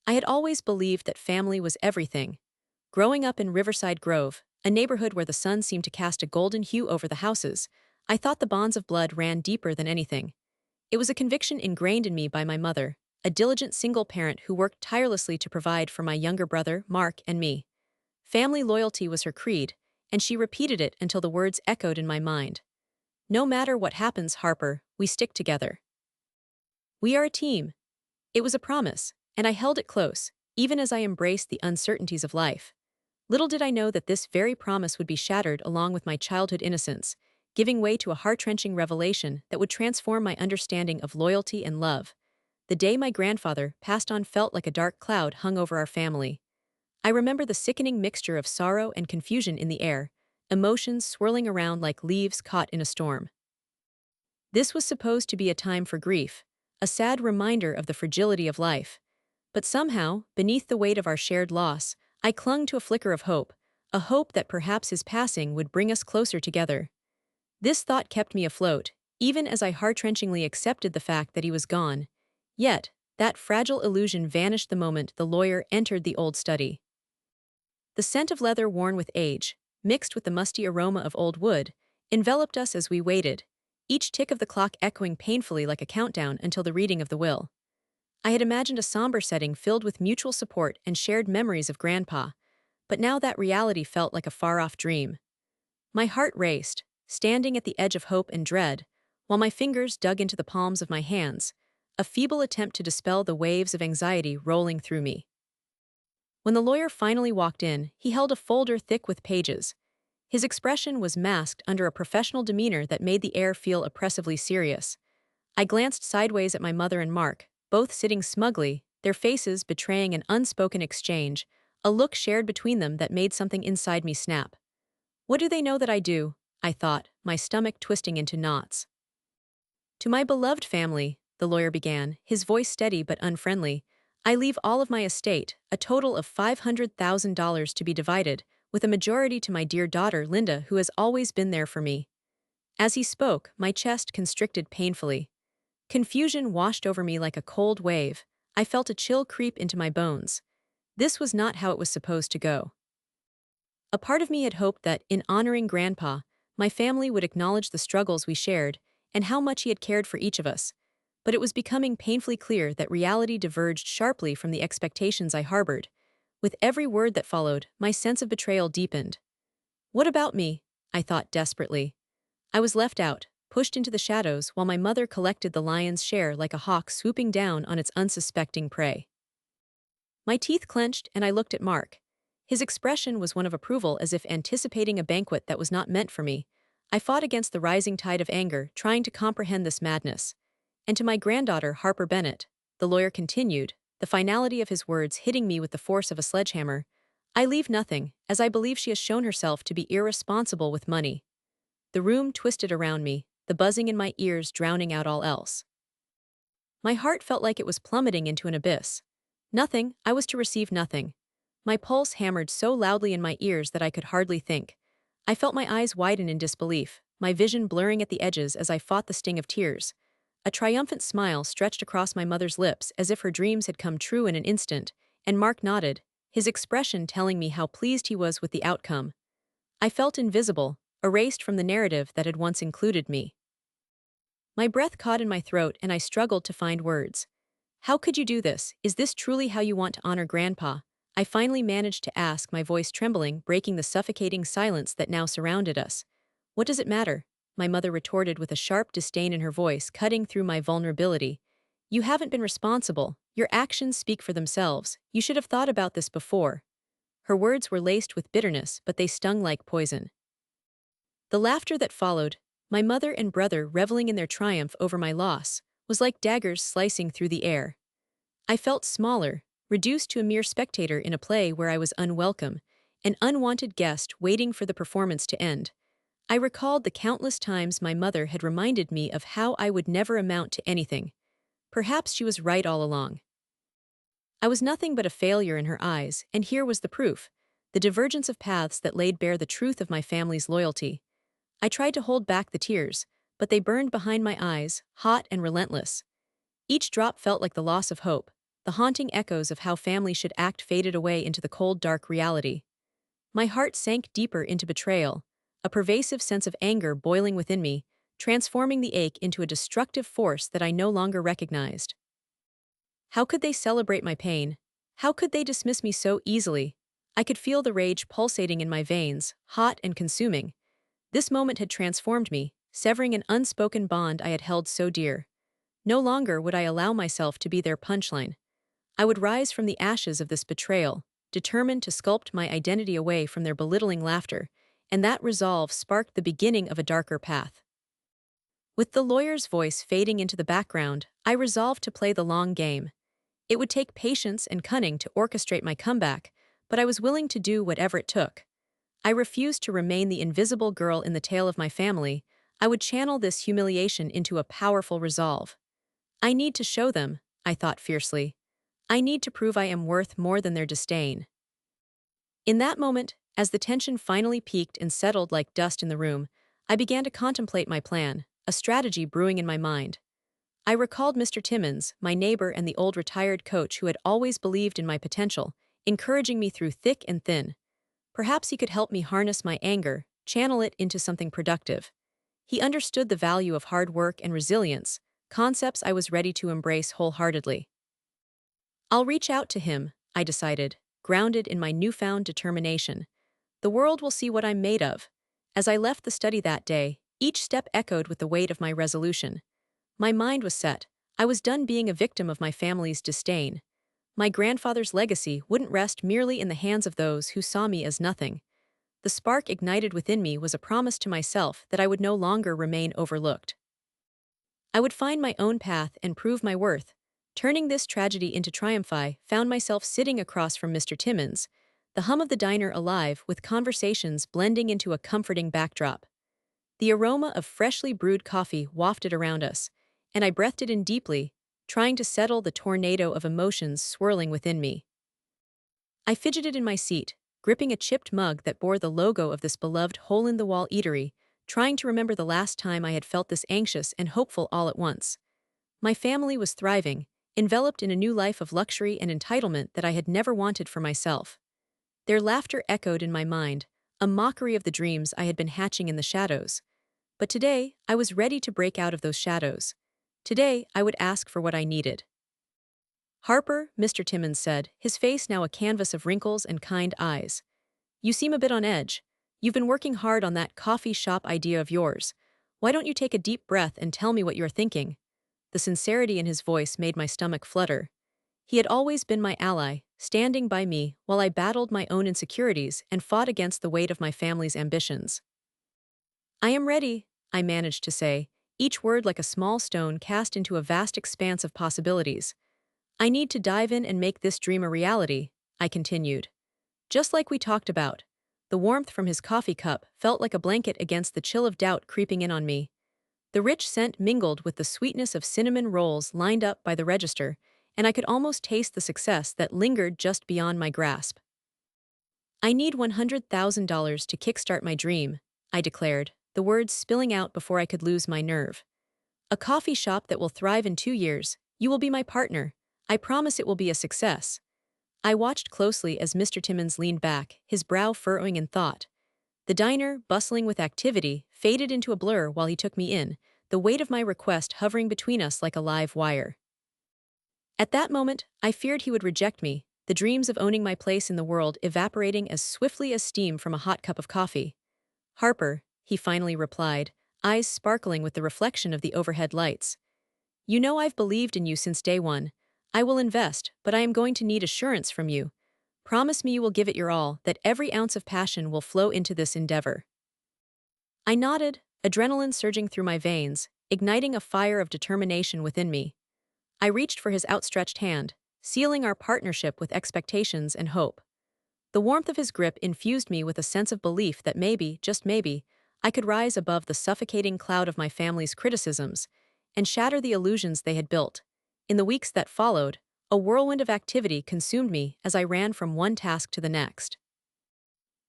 I had always believed that family was everything. Growing up in Riverside Grove, a neighborhood where the sun seemed to cast a golden hue over the houses, I thought the bonds of blood ran deeper than anything. It was a conviction ingrained in me by my mother, a diligent single parent who worked tirelessly to provide for my younger brother, Mark, and me. Family loyalty was her creed, and she repeated it until the words echoed in my mind. No matter what happens, Harper, we stick together. We are a team. It was a promise, and I held it close, even as I embraced the uncertainties of life. Little did I know that this very promise would be shattered along with my childhood innocence, giving way to a heart-wrenching revelation that would transform my understanding of loyalty and love. The day my grandfather passed on felt like a dark cloud hung over our family. I remember the sickening mixture of sorrow and confusion in the air, emotions swirling around like leaves caught in a storm. This was supposed to be a time for grief, a sad reminder of the fragility of life. But somehow, beneath the weight of our shared loss, I clung to a flicker of hope, a hope that perhaps his passing would bring us closer together. This thought kept me afloat, even as I heart-wrenchingly accepted the fact that he was gone. Yet, that fragile illusion vanished the moment the lawyer entered the old study. The scent of leather worn with age, mixed with the musty aroma of old wood, enveloped us as we waited, each tick of the clock echoing painfully like a countdown until the reading of the will. I had imagined a somber setting filled with mutual support and shared memories of Grandpa, but now that reality felt like a far-off dream. My heart raced, standing at the edge of hope and dread, while my fingers dug into the palms of my hands, a feeble attempt to dispel the waves of anxiety rolling through me. When the lawyer finally walked in, he held a folder thick with pages. His expression was masked under a professional demeanor that made the air feel oppressively serious. I glanced sideways at my mother and Mark, both sitting smugly, their faces betraying an unspoken exchange, a look shared between them that made something inside me snap. What do they know that I do? I thought, my stomach twisting into knots. To my beloved family, the lawyer began, his voice steady but unfriendly, I leave all of my estate, a total of $500,000 to be divided, with a majority to my dear daughter, Linda, who has always been there for me. As he spoke, my chest constricted painfully. Confusion washed over me like a cold wave. I felt a chill creep into my bones. This was not how it was supposed to go. A part of me had hoped that, in honoring Grandpa, my family would acknowledge the struggles we shared and how much he had cared for each of us. But it was becoming painfully clear that reality diverged sharply from the expectations I harbored. With every word that followed, my sense of betrayal deepened. What about me? I thought desperately. I was left out, pushed into the shadows while my mother collected the lion's share like a hawk swooping down on its unsuspecting prey. My teeth clenched and I looked at Mark. His expression was one of approval, as if anticipating a banquet that was not meant for me. I fought against the rising tide of anger, trying to comprehend this madness. And to my granddaughter, Harper Bennett, the lawyer continued, the finality of his words hitting me with the force of a sledgehammer, I leave nothing, as I believe she has shown herself to be irresponsible with money. The room twisted around me, the buzzing in my ears drowning out all else. My heart felt like it was plummeting into an abyss. Nothing, I was to receive nothing. My pulse hammered so loudly in my ears that I could hardly think. I felt my eyes widen in disbelief, my vision blurring at the edges as I fought the sting of tears. A triumphant smile stretched across my mother's lips as if her dreams had come true in an instant, and Mark nodded, his expression telling me how pleased he was with the outcome. I felt invisible, erased from the narrative that had once included me. My breath caught in my throat and I struggled to find words. How could you do this? Is this truly how you want to honor Grandpa? I finally managed to ask, my voice trembling, breaking the suffocating silence that now surrounded us. What does it matter? My mother retorted with a sharp disdain in her voice, cutting through my vulnerability. You haven't been responsible. Your actions speak for themselves. You should have thought about this before. Her words were laced with bitterness, but they stung like poison. The laughter that followed, my mother and brother reveling in their triumph over my loss, was like daggers slicing through the air. I felt smaller, reduced to a mere spectator in a play where I was unwelcome, an unwanted guest waiting for the performance to end. I recalled the countless times my mother had reminded me of how I would never amount to anything. Perhaps she was right all along. I was nothing but a failure in her eyes, and here was the proof, the divergence of paths that laid bare the truth of my family's loyalty. I tried to hold back the tears, but they burned behind my eyes, hot and relentless. Each drop felt like the loss of hope, the haunting echoes of how family should act faded away into the cold, dark reality. My heart sank deeper into betrayal, a pervasive sense of anger boiling within me, transforming the ache into a destructive force that I no longer recognized. How could they celebrate my pain? How could they dismiss me so easily? I could feel the rage pulsating in my veins, hot and consuming. This moment had transformed me, severing an unspoken bond I had held so dear. No longer would I allow myself to be their punchline. I would rise from the ashes of this betrayal, determined to sculpt my identity away from their belittling laughter, and that resolve sparked the beginning of a darker path. With the lawyer's voice fading into the background, I resolved to play the long game. It would take patience and cunning to orchestrate my comeback, but I was willing to do whatever it took. I refused to remain the invisible girl in the tale of my family. I would channel this humiliation into a powerful resolve. I need to show them, I thought fiercely. I need to prove I am worth more than their disdain. In that moment, as the tension finally peaked and settled like dust in the room, I began to contemplate my plan, a strategy brewing in my mind. I recalled Mr. Timmons, my neighbor and the old retired coach who had always believed in my potential, encouraging me through thick and thin. Perhaps he could help me harness my anger, channel it into something productive. He understood the value of hard work and resilience, concepts I was ready to embrace wholeheartedly. I'll reach out to him, I decided, grounded in my newfound determination. The world will see what I'm made of. As I left the study that day, each step echoed with the weight of my resolution. My mind was set. I was done being a victim of my family's disdain. My grandfather's legacy wouldn't rest merely in the hands of those who saw me as nothing. The spark ignited within me was a promise to myself that I would no longer remain overlooked. I would find my own path and prove my worth. Turning this tragedy into triumph, I found myself sitting across from Mr. Timmons, the hum of the diner alive with conversations blending into a comforting backdrop. The aroma of freshly brewed coffee wafted around us, and I breathed it in deeply, trying to settle the tornado of emotions swirling within me. I fidgeted in my seat, gripping a chipped mug that bore the logo of this beloved hole-in-the-wall eatery, trying to remember the last time I had felt this anxious and hopeful all at once. My family was thriving, enveloped in a new life of luxury and entitlement that I had never wanted for myself. Their laughter echoed in my mind, a mockery of the dreams I had been hatching in the shadows. But today, I was ready to break out of those shadows. Today, I would ask for what I needed. Harper, Mr. Timmons said, his face now a canvas of wrinkles and kind eyes. You seem a bit on edge. You've been working hard on that coffee shop idea of yours. Why don't you take a deep breath and tell me what you're thinking? The sincerity in his voice made my stomach flutter. He had always been my ally, standing by me while I battled my own insecurities and fought against the weight of my family's ambitions. I am ready, I managed to say, each word like a small stone cast into a vast expanse of possibilities. I need to dive in and make this dream a reality, I continued. Just like we talked about. The warmth from his coffee cup felt like a blanket against the chill of doubt creeping in on me. The rich scent mingled with the sweetness of cinnamon rolls lined up by the register, and I could almost taste the success that lingered just beyond my grasp. I need $100,000 to kickstart my dream, I declared, the words spilling out before I could lose my nerve. A coffee shop that will thrive in 2 years. You will be my partner. I promise it will be a success. I watched closely as Mr. Timmons leaned back, his brow furrowing in thought. The diner, bustling with activity, faded into a blur while he took me in, the weight of my request hovering between us like a live wire. At that moment, I feared he would reject me, the dreams of owning my place in the world evaporating as swiftly as steam from a hot cup of coffee. Harper, he finally replied, eyes sparkling with the reflection of the overhead lights. You know I've believed in you since day one. I will invest, but I am going to need assurance from you. Promise me you will give it your all, that every ounce of passion will flow into this endeavor. I nodded, adrenaline surging through my veins, igniting a fire of determination within me. I reached for his outstretched hand, sealing our partnership with expectations and hope. The warmth of his grip infused me with a sense of belief that maybe, just maybe, I could rise above the suffocating cloud of my family's criticisms and shatter the illusions they had built. In the weeks that followed, a whirlwind of activity consumed me as I ran from one task to the next.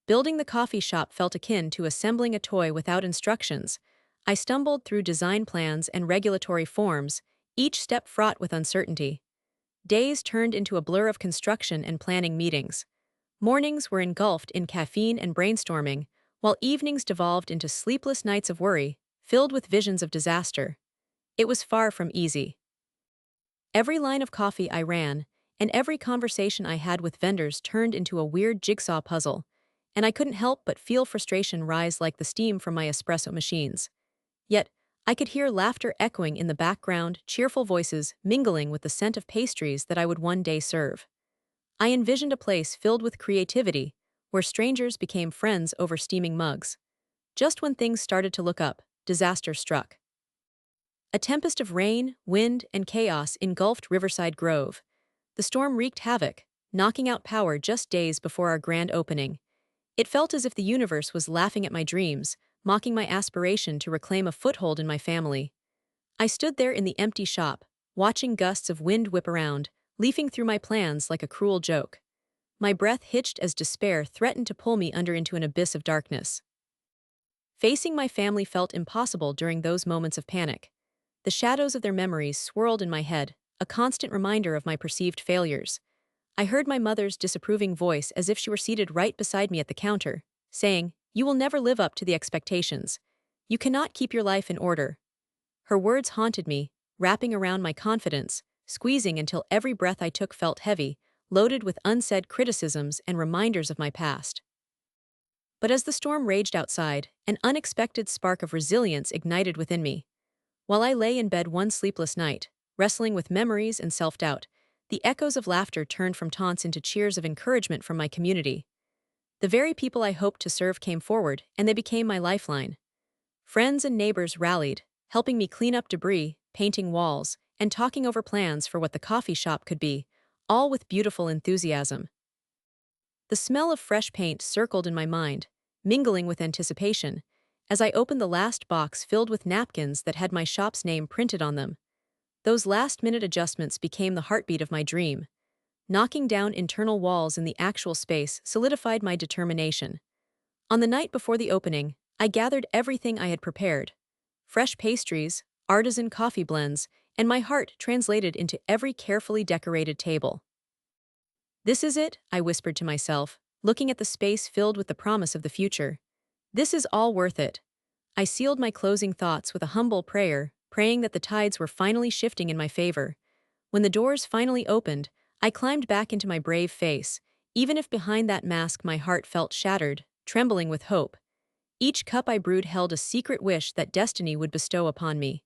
Building the coffee shop felt akin to assembling a toy without instructions. I stumbled through design plans and regulatory forms, each step fraught with uncertainty. Days turned into a blur of construction and planning meetings. Mornings were engulfed in caffeine and brainstorming, while evenings devolved into sleepless nights of worry, filled with visions of disaster. It was far from easy. Every line of coffee I ran, and every conversation I had with vendors turned into a weird jigsaw puzzle, and I couldn't help but feel frustration rise like the steam from my espresso machines. Yet, I could hear laughter echoing in the background, cheerful voices mingling with the scent of pastries that I would one day serve. I envisioned a place filled with creativity, where strangers became friends over steaming mugs. Just when things started to look up, disaster struck. A tempest of rain, wind, and chaos engulfed Riverside Grove. The storm wreaked havoc, knocking out power just days before our grand opening. It felt as if the universe was laughing at my dreams, mocking my aspiration to reclaim a foothold in my family. I stood there in the empty shop, watching gusts of wind whip around, leafing through my plans like a cruel joke. My breath hitched as despair threatened to pull me under into an abyss of darkness. Facing my family felt impossible during those moments of panic. The shadows of their memories swirled in my head, a constant reminder of my perceived failures. I heard my mother's disapproving voice as if she were seated right beside me at the counter, saying, "You will never live up to the expectations. You cannot keep your life in order." Her words haunted me, wrapping around my confidence, squeezing until every breath I took felt heavy, loaded with unsaid criticisms and reminders of my past. But as the storm raged outside, an unexpected spark of resilience ignited within me. While I lay in bed one sleepless night, wrestling with memories and self-doubt, the echoes of laughter turned from taunts into cheers of encouragement from my community. The very people I hoped to serve came forward, and they became my lifeline. Friends and neighbors rallied, helping me clean up debris, painting walls, and talking over plans for what the coffee shop could be, all with beautiful enthusiasm. The smell of fresh paint circled in my mind, mingling with anticipation, as I opened the last box filled with napkins that had my shop's name printed on them. Those last-minute adjustments became the heartbeat of my dream. Knocking down internal walls in the actual space solidified my determination. On the night before the opening, I gathered everything I had prepared. Fresh pastries, artisan coffee blends, and my heart translated into every carefully decorated table. "This is it," I whispered to myself, looking at the space filled with the promise of the future. "This is all worth it." I sealed my closing thoughts with a humble prayer, praying that the tides were finally shifting in my favor. When the doors finally opened, I climbed back into my brave face, even if behind that mask my heart felt shattered, trembling with hope. Each cup I brewed held a secret wish that destiny would bestow upon me.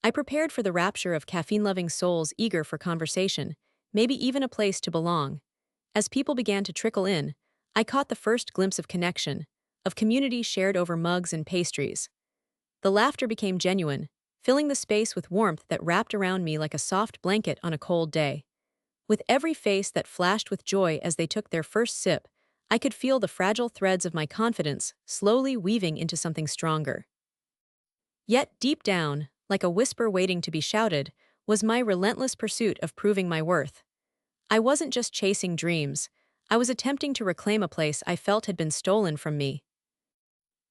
I prepared for the rapture of caffeine-loving souls eager for conversation, maybe even a place to belong. As people began to trickle in, I caught the first glimpse of connection, of community shared over mugs and pastries. The laughter became genuine, filling the space with warmth that wrapped around me like a soft blanket on a cold day. With every face that flashed with joy as they took their first sip, I could feel the fragile threads of my confidence slowly weaving into something stronger. Yet deep down, like a whisper waiting to be shouted, was my relentless pursuit of proving my worth. I wasn't just chasing dreams, I was attempting to reclaim a place I felt had been stolen from me.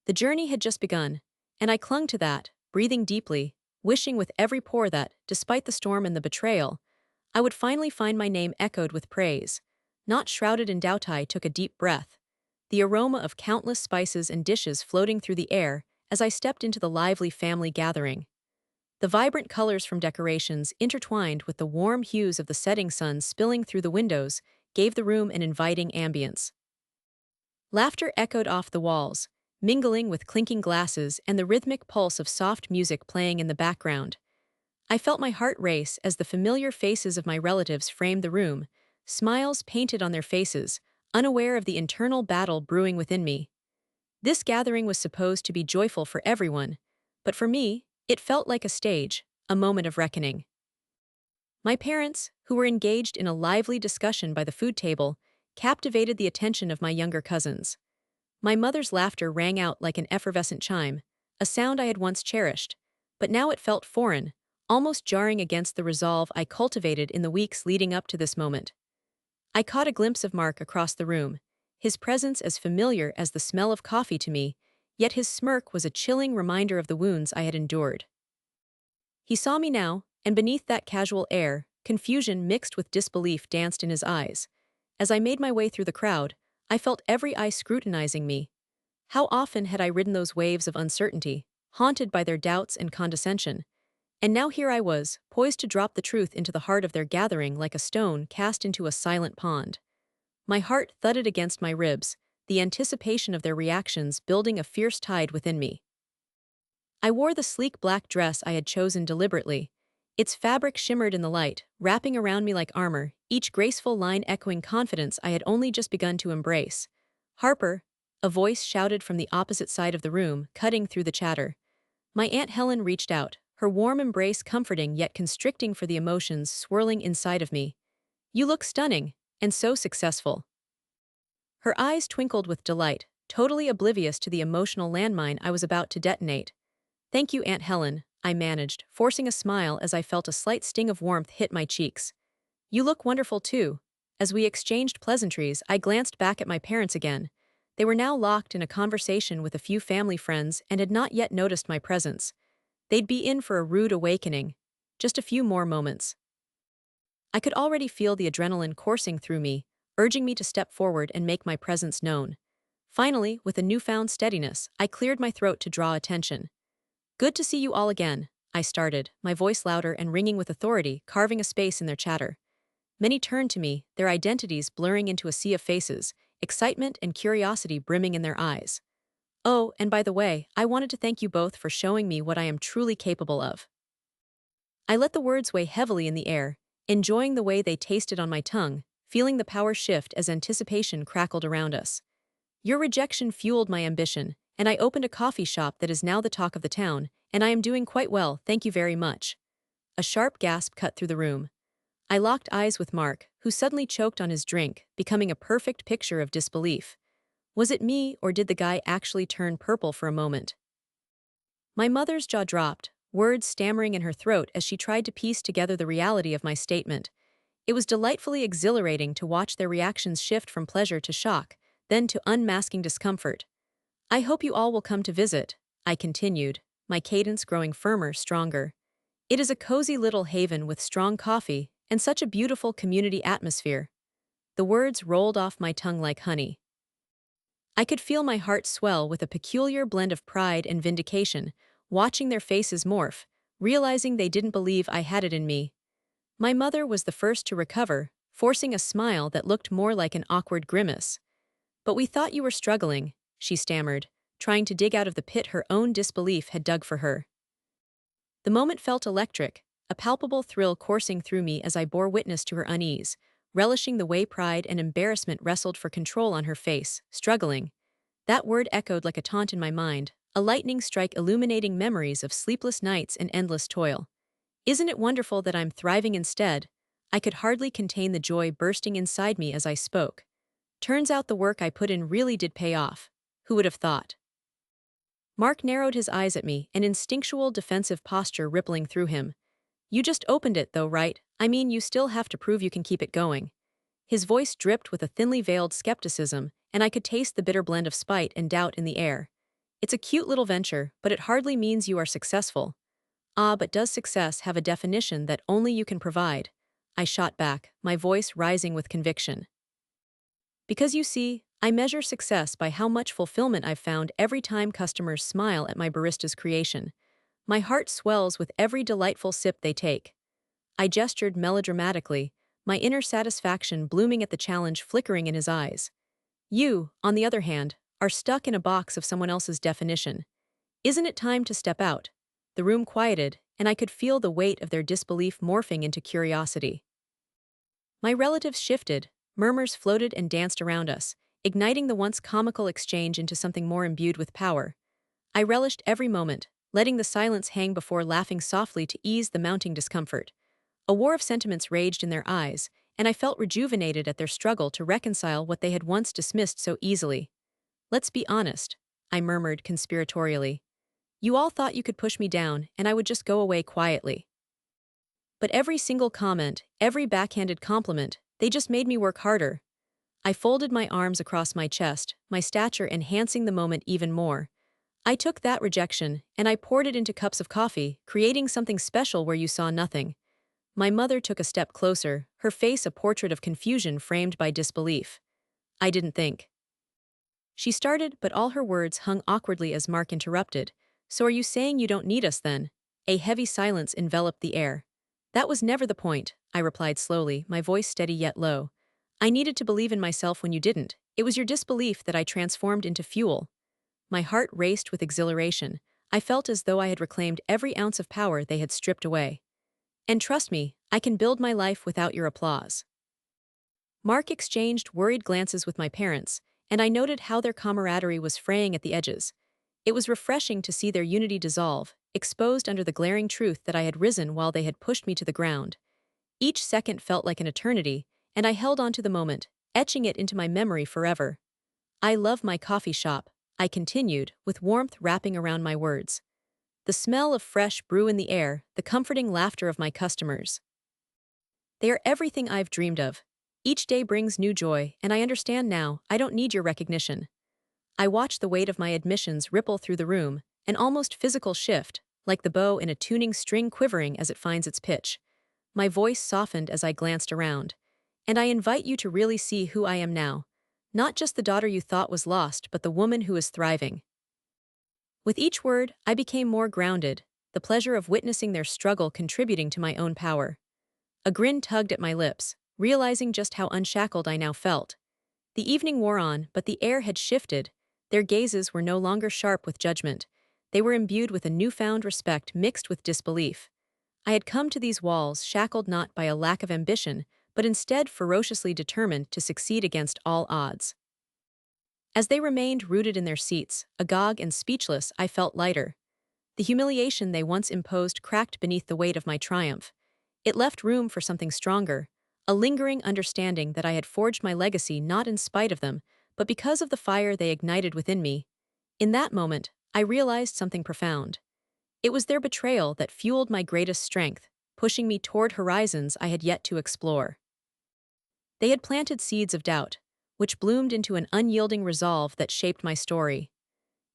The journey had just begun, and I clung to that, breathing deeply, wishing with every pore that, despite the storm and the betrayal, I would finally find my name echoed with praise. Not shrouded in doubt, I took a deep breath, the aroma of countless spices and dishes floating through the air as I stepped into the lively family gathering. The vibrant colors from decorations, intertwined with the warm hues of the setting sun spilling through the windows, gave the room an inviting ambience. Laughter echoed off the walls, mingling with clinking glasses and the rhythmic pulse of soft music playing in the background. I felt my heart race as the familiar faces of my relatives framed the room, smiles painted on their faces, unaware of the internal battle brewing within me. This gathering was supposed to be joyful for everyone, but for me, it felt like a stage, a moment of reckoning. My parents, who were engaged in a lively discussion by the food table, captivated the attention of my younger cousins. My mother's laughter rang out like an effervescent chime, a sound I had once cherished, but now it felt foreign, almost jarring against the resolve I cultivated in the weeks leading up to this moment. I caught a glimpse of Mark across the room, his presence as familiar as the smell of coffee to me, yet his smirk was a chilling reminder of the wounds I had endured. He saw me now, and beneath that casual air, Confusion mixed with disbelief danced in his eyes. As I made my way through the crowd, I felt every eye scrutinizing me. How often had I ridden those waves of uncertainty, haunted by their doubts and condescension? And now here I was, poised to drop the truth into the heart of their gathering like a stone cast into a silent pond. My heart thudded against my ribs, the anticipation of their reactions building a fierce tide within me. I wore the sleek black dress I had chosen deliberately. Its fabric shimmered in the light, wrapping around me like armor, each graceful line echoing confidence I had only just begun to embrace. "Harper," a voice shouted from the opposite side of the room, cutting through the chatter. My Aunt Helen reached out, her warm embrace comforting yet constricting for the emotions swirling inside of me. "You look stunning, and so successful." Her eyes twinkled with delight, totally oblivious to the emotional landmine I was about to detonate. "Thank you, Aunt Helen," I managed, forcing a smile as I felt a slight sting of warmth hit my cheeks. "You look wonderful too." As we exchanged pleasantries, I glanced back at my parents again. They were now locked in a conversation with a few family friends and had not yet noticed my presence. They'd be in for a rude awakening. Just a few more moments. I could already feel the adrenaline coursing through me, urging me to step forward and make my presence known. Finally, with a newfound steadiness, I cleared my throat to draw attention. "Good to see you all again," I started, my voice louder and ringing with authority, carving a space in their chatter. Many turned to me, their identities blurring into a sea of faces, excitement and curiosity brimming in their eyes. "Oh, and by the way, I wanted to thank you both for showing me what I am truly capable of." I let the words weigh heavily in the air, enjoying the way they tasted on my tongue, feeling the power shift as anticipation crackled around us. "Your rejection fueled my ambition, and I opened a coffee shop that is now the talk of the town, and I am doing quite well, thank you very much." A sharp gasp cut through the room. I locked eyes with Mark, who suddenly choked on his drink, becoming a perfect picture of disbelief. Was it me, or did the guy actually turn purple for a moment? My mother's jaw dropped, words stammering in her throat as she tried to piece together the reality of my statement. It was delightfully exhilarating to watch their reactions shift from pleasure to shock, then to unmasking discomfort. "I hope you all will come to visit," I continued, my cadence growing firmer, stronger. "It is a cozy little haven with strong coffee and such a beautiful community atmosphere." The words rolled off my tongue like honey. I could feel my heart swell with a peculiar blend of pride and vindication, watching their faces morph, realizing they didn't believe I had it in me. My mother was the first to recover, forcing a smile that looked more like an awkward grimace. "But we thought you were struggling," she stammered, trying to dig out of the pit her own disbelief had dug for her. The moment felt electric, a palpable thrill coursing through me as I bore witness to her unease, relishing the way pride and embarrassment wrestled for control on her face. "Struggling." That word echoed like a taunt in my mind, a lightning strike illuminating memories of sleepless nights and endless toil. "Isn't it wonderful that I'm thriving instead?" I could hardly contain the joy bursting inside me as I spoke. Turns out the work I put in really did pay off. Who would have thought? Mark narrowed his eyes at me, an instinctual defensive posture rippling through him. "You just opened it though, right? I mean, you still have to prove you can keep it going." His voice dripped with a thinly veiled skepticism, and I could taste the bitter blend of spite and doubt in the air. "It's a cute little venture, but it hardly means you are successful." "Ah, but does success have a definition that only you can provide?" I shot back, my voice rising with conviction. "Because you see, I measure success by how much fulfillment I've found every time customers smile at my barista's creation. My heart swells with every delightful sip they take." I gestured melodramatically, my inner satisfaction blooming at the challenge flickering in his eyes. "You, on the other hand, are stuck in a box of someone else's definition. Isn't it time to step out?" The room quieted, and I could feel the weight of their disbelief morphing into curiosity. My relatives shifted, murmurs floated and danced around us, igniting the once comical exchange into something more imbued with power. I relished every moment, letting the silence hang before laughing softly to ease the mounting discomfort. A war of sentiments raged in their eyes, and I felt rejuvenated at their struggle to reconcile what they had once dismissed so easily. "Let's be honest," I murmured conspiratorially. "You all thought you could push me down, and I would just go away quietly. But every single comment, every backhanded compliment, they just made me work harder." I folded my arms across my chest, my stature enhancing the moment even more. "I took that rejection, and I poured it into cups of coffee, creating something special where you saw nothing." My mother took a step closer, her face a portrait of confusion framed by disbelief. I didn't think. She started, but all her words hung awkwardly as Mark interrupted. So are you saying you don't need us then? A heavy silence enveloped the air. That was never the point, I replied slowly, my voice steady yet low. I needed to believe in myself when you didn't. It was your disbelief that I transformed into fuel. My heart raced with exhilaration. I felt as though I had reclaimed every ounce of power they had stripped away. And trust me, I can build my life without your applause. Mark exchanged worried glances with my parents, and I noted how their camaraderie was fraying at the edges. It was refreshing to see their unity dissolve, exposed under the glaring truth that I had risen while they had pushed me to the ground. Each second felt like an eternity, and I held on to the moment, etching it into my memory forever. I love my coffee shop, I continued, with warmth wrapping around my words. The smell of fresh brew in the air, the comforting laughter of my customers. They are everything I've dreamed of. Each day brings new joy, and I understand now, I don't need your recognition. I watched the weight of my admissions ripple through the room, an almost physical shift, like the bow in a tuning string quivering as it finds its pitch. My voice softened as I glanced around. And I invite you to really see who I am now. Not just the daughter you thought was lost, but the woman who is thriving. With each word, I became more grounded, the pleasure of witnessing their struggle contributing to my own power. A grin tugged at my lips, realizing just how unshackled I now felt. The evening wore on, but the air had shifted. Their gazes were no longer sharp with judgment. They were imbued with a newfound respect mixed with disbelief. I had come to these walls shackled not by a lack of ambition, but instead ferociously determined to succeed against all odds. As they remained rooted in their seats, agog and speechless, I felt lighter. The humiliation they once imposed cracked beneath the weight of my triumph. It left room for something stronger, a lingering understanding that I had forged my legacy not in spite of them, but because of the fire they ignited within me. In that moment, I realized something profound. It was their betrayal that fueled my greatest strength, pushing me toward horizons I had yet to explore. They had planted seeds of doubt, which bloomed into an unyielding resolve that shaped my story.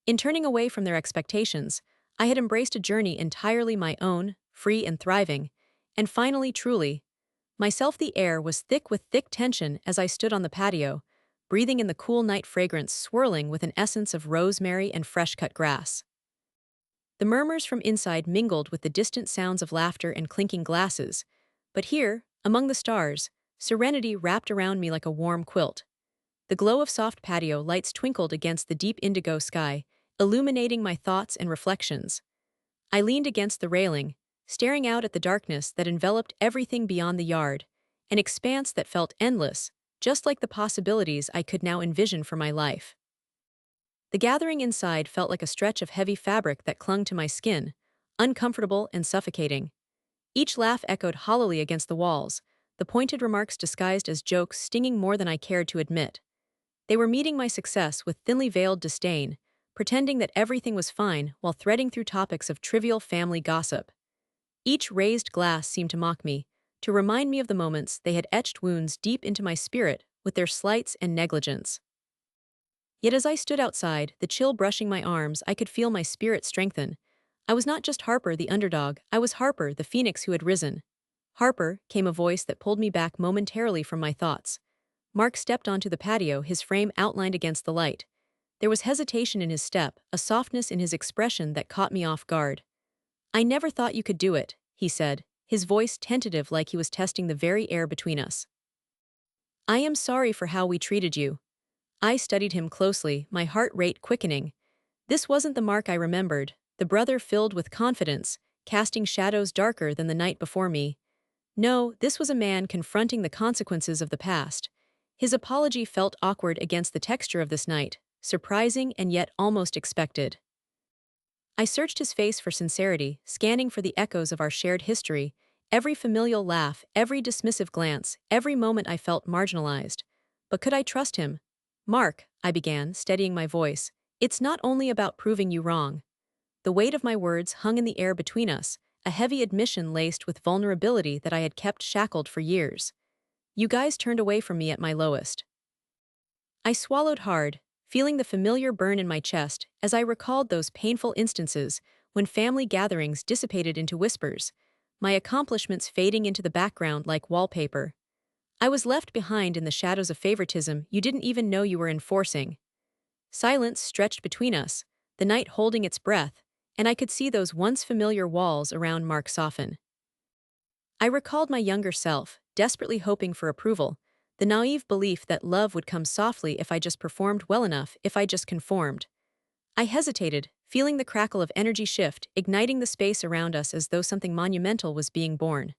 In turning away from their expectations, I had embraced a journey entirely my own, free and thriving, and finally, truly, myself. The air was thick with thick tension as I stood on the patio, breathing in the cool night fragrance swirling with an essence of rosemary and fresh-cut grass. The murmurs from inside mingled with the distant sounds of laughter and clinking glasses, but here, among the stars, serenity wrapped around me like a warm quilt. The glow of soft patio lights twinkled against the deep indigo sky, illuminating my thoughts and reflections. I leaned against the railing, staring out at the darkness that enveloped everything beyond the yard, an expanse that felt endless, just like the possibilities I could now envision for my life. The gathering inside felt like a stretch of heavy fabric that clung to my skin, uncomfortable and suffocating. Each laugh echoed hollowly against the walls, the pointed remarks disguised as jokes stinging more than I cared to admit. They were meeting my success with thinly veiled disdain, pretending that everything was fine while threading through topics of trivial family gossip. Each raised glass seemed to mock me, to remind me of the moments they had etched wounds deep into my spirit with their slights and negligence. Yet as I stood outside, the chill brushing my arms, I could feel my spirit strengthen. I was not just Harper the underdog, I was Harper the phoenix who had risen. Harper, came a voice that pulled me back momentarily from my thoughts. Mark stepped onto the patio, his frame outlined against the light. There was hesitation in his step, a softness in his expression that caught me off guard. "I never thought you could do it," he said, his voice tentative like he was testing the very air between us. "I am sorry for how we treated you." I studied him closely, my heart rate quickening. This wasn't the Mark I remembered, the brother filled with confidence, casting shadows darker than the night before me. No, this was a man confronting the consequences of the past. His apology felt awkward against the texture of this night, surprising and yet almost expected. I searched his face for sincerity, scanning for the echoes of our shared history, every familial laugh, every dismissive glance, every moment I felt marginalized. But could I trust him? "Mark," I began, steadying my voice, "it's not only about proving you wrong." The weight of my words hung in the air between us, a heavy admission laced with vulnerability that I had kept shackled for years. "You guys turned away from me at my lowest." I swallowed hard, feeling the familiar burn in my chest as I recalled those painful instances when family gatherings dissipated into whispers. my accomplishments fading into the background like wallpaper. I was left behind in the shadows of favoritism you didn't even know you were enforcing. Silence stretched between us, the night holding its breath, and I could see those once familiar walls around Mark soften. I recalled my younger self, desperately hoping for approval, the naive belief that love would come softly if I just performed well enough, if I just conformed. I hesitated, feeling the crackle of energy shift, igniting the space around us as though something monumental was being born.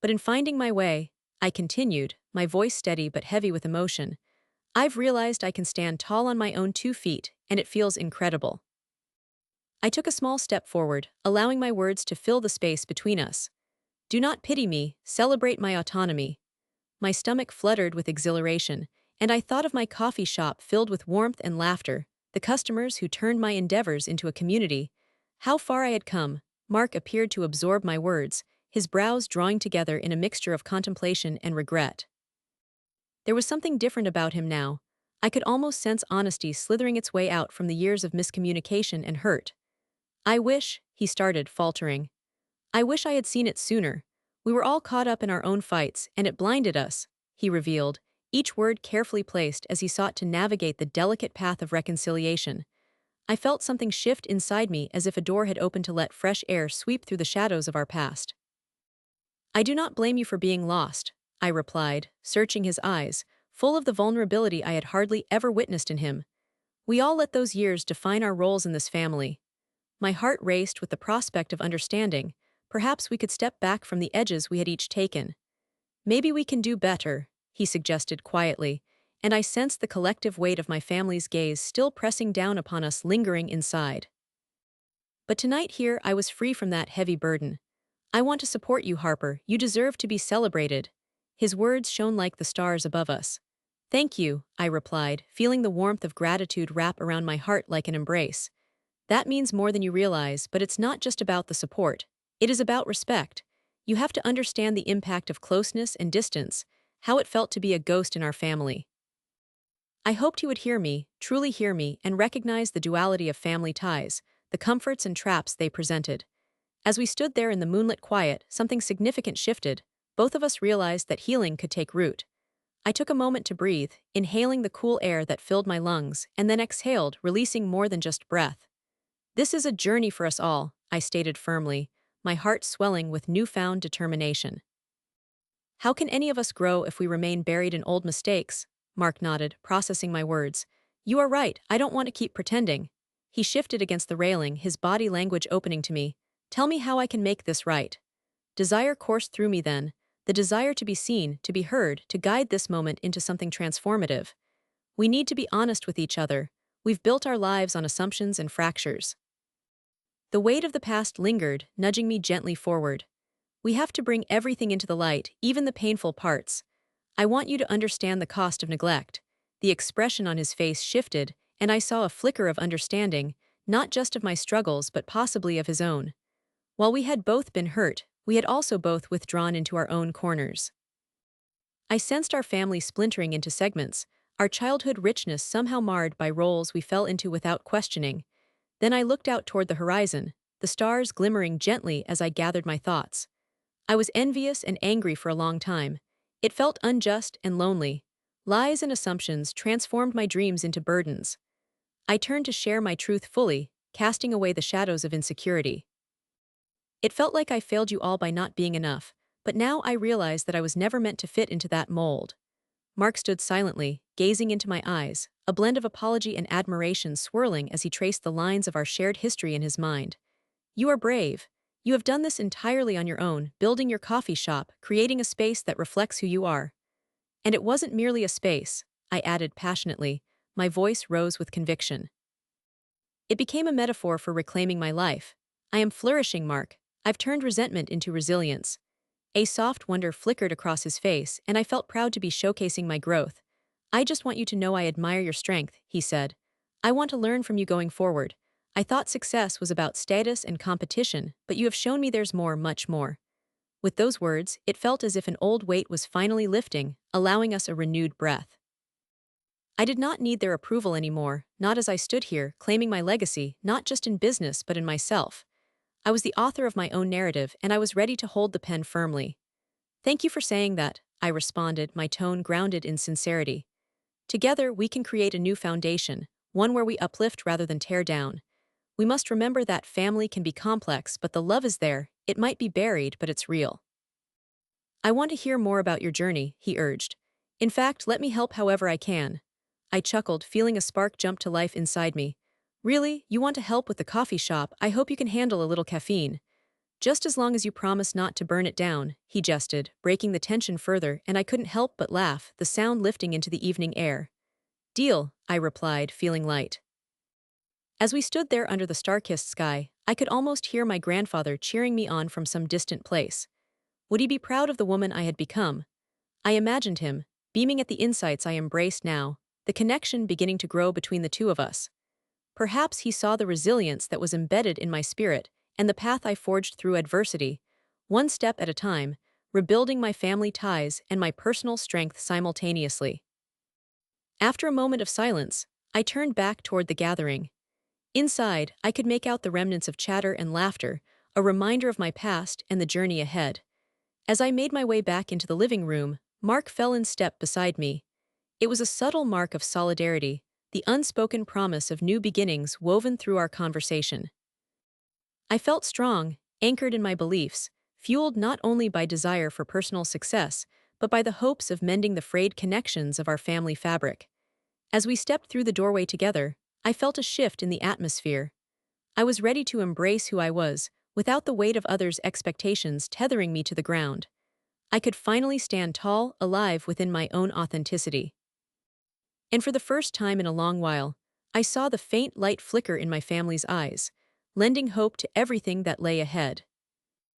But in finding my way, I continued, my voice steady but heavy with emotion. I've realized I can stand tall on my own 2 feet, and it feels incredible. I took a small step forward, allowing my words to fill the space between us. Do not pity me, celebrate my autonomy. My stomach fluttered with exhilaration, and I thought of my coffee shop filled with warmth and laughter, the customers who turned my endeavors into a community. How far I had come. Mark appeared to absorb my words, his brows drawing together in a mixture of contemplation and regret. There was something different about him now. I could almost sense honesty slithering its way out from the years of miscommunication and hurt. I wish, he started, faltering. I wish I had seen it sooner. We were all caught up in our own fights, and it blinded us, he revealed, each word carefully placed as he sought to navigate the delicate path of reconciliation. I felt something shift inside me as if a door had opened to let fresh air sweep through the shadows of our past. I do not blame you for being lost, I replied, searching his eyes, full of the vulnerability I had hardly ever witnessed in him. We all let those years define our roles in this family. My heart raced with the prospect of understanding. Perhaps we could step back from the edges we had each taken. Maybe we can do better, he suggested quietly, and I sensed the collective weight of my family's gaze still pressing down upon us, lingering inside. But tonight here I was free from that heavy burden. I want to support you, Harper. You deserve to be celebrated. His words shone like the stars above us. Thank you, I replied, feeling the warmth of gratitude wrap around my heart like an embrace. That means more than you realize, but it's not just about the support. It is about respect. You have to understand the impact of closeness and distance, how it felt to be a ghost in our family. I hoped he would hear me, truly hear me, and recognize the duality of family ties, the comforts and traps they presented. As we stood there in the moonlit quiet, something significant shifted. Both of us realized that healing could take root. I took a moment to breathe, inhaling the cool air that filled my lungs, and then exhaled, releasing more than just breath. This is a journey for us all, I stated firmly, my heart swelling with newfound determination. How can any of us grow if we remain buried in old mistakes? Mark nodded, processing my words. You are right, I don't want to keep pretending. He shifted against the railing, his body language opening to me. Tell me how I can make this right. Desire coursed through me then, the desire to be seen, to be heard, to guide this moment into something transformative. We need to be honest with each other. We've built our lives on assumptions and fractures. The weight of the past lingered, nudging me gently forward. We have to bring everything into the light, even the painful parts. I want you to understand the cost of neglect. The expression on his face shifted, and I saw a flicker of understanding, not just of my struggles but possibly of his own. While we had both been hurt, we had also both withdrawn into our own corners. I sensed our family splintering into segments, our childhood richness somehow marred by roles we fell into without questioning. Then I looked out toward the horizon, the stars glimmering gently as I gathered my thoughts. I was envious and angry for a long time. It felt unjust and lonely. Lies and assumptions transformed my dreams into burdens. I turned to share my truth fully, casting away the shadows of insecurity. It felt like I failed you all by not being enough, but now I realized that I was never meant to fit into that mold. Mark stood silently, gazing into my eyes, a blend of apology and admiration swirling as he traced the lines of our shared history in his mind. You are brave. You have done this entirely on your own, building your coffee shop, creating a space that reflects who you are. And it wasn't merely a space, I added passionately, my voice rose with conviction. It became a metaphor for reclaiming my life. I am flourishing, Mark. I've turned resentment into resilience. A soft wonder flickered across his face, and I felt proud to be showcasing my growth. I just want you to know I admire your strength, he said. I want to learn from you going forward. I thought success was about status and competition, but you have shown me there's more, much more. With those words, it felt as if an old weight was finally lifting, allowing us a renewed breath. I did not need their approval anymore, not as I stood here, claiming my legacy, not just in business but in myself. I was the author of my own narrative, and I was ready to hold the pen firmly. Thank you for saying that, I responded, my tone grounded in sincerity. Together, we can create a new foundation, one where we uplift rather than tear down. We must remember that family can be complex, but the love is there. It might be buried, but it's real. I want to hear more about your journey, he urged. In fact, let me help however I can. I chuckled, feeling a spark jump to life inside me. Really? You want to help with the coffee shop? I hope you can handle a little caffeine. Just as long as you promise not to burn it down, he jested, breaking the tension further, and I couldn't help but laugh, the sound lifting into the evening air. Deal, I replied, feeling light. As we stood there under the star-kissed sky, I could almost hear my grandfather cheering me on from some distant place. Would he be proud of the woman I had become? I imagined him, beaming at the insights I embraced now, the connection beginning to grow between the two of us. Perhaps he saw the resilience that was embedded in my spirit and the path I forged through adversity, one step at a time, rebuilding my family ties and my personal strength simultaneously. After a moment of silence, I turned back toward the gathering. Inside, I could make out the remnants of chatter and laughter, a reminder of my past and the journey ahead. As I made my way back into the living room, Mark fell in step beside me. It was a subtle mark of solidarity, the unspoken promise of new beginnings woven through our conversation. I felt strong, anchored in my beliefs, fueled not only by desire for personal success, but by the hopes of mending the frayed connections of our family fabric. As we stepped through the doorway together, I felt a shift in the atmosphere. I was ready to embrace who I was, without the weight of others' expectations tethering me to the ground. I could finally stand tall, alive within my own authenticity. And for the first time in a long while, I saw the faint light flicker in my family's eyes, lending hope to everything that lay ahead.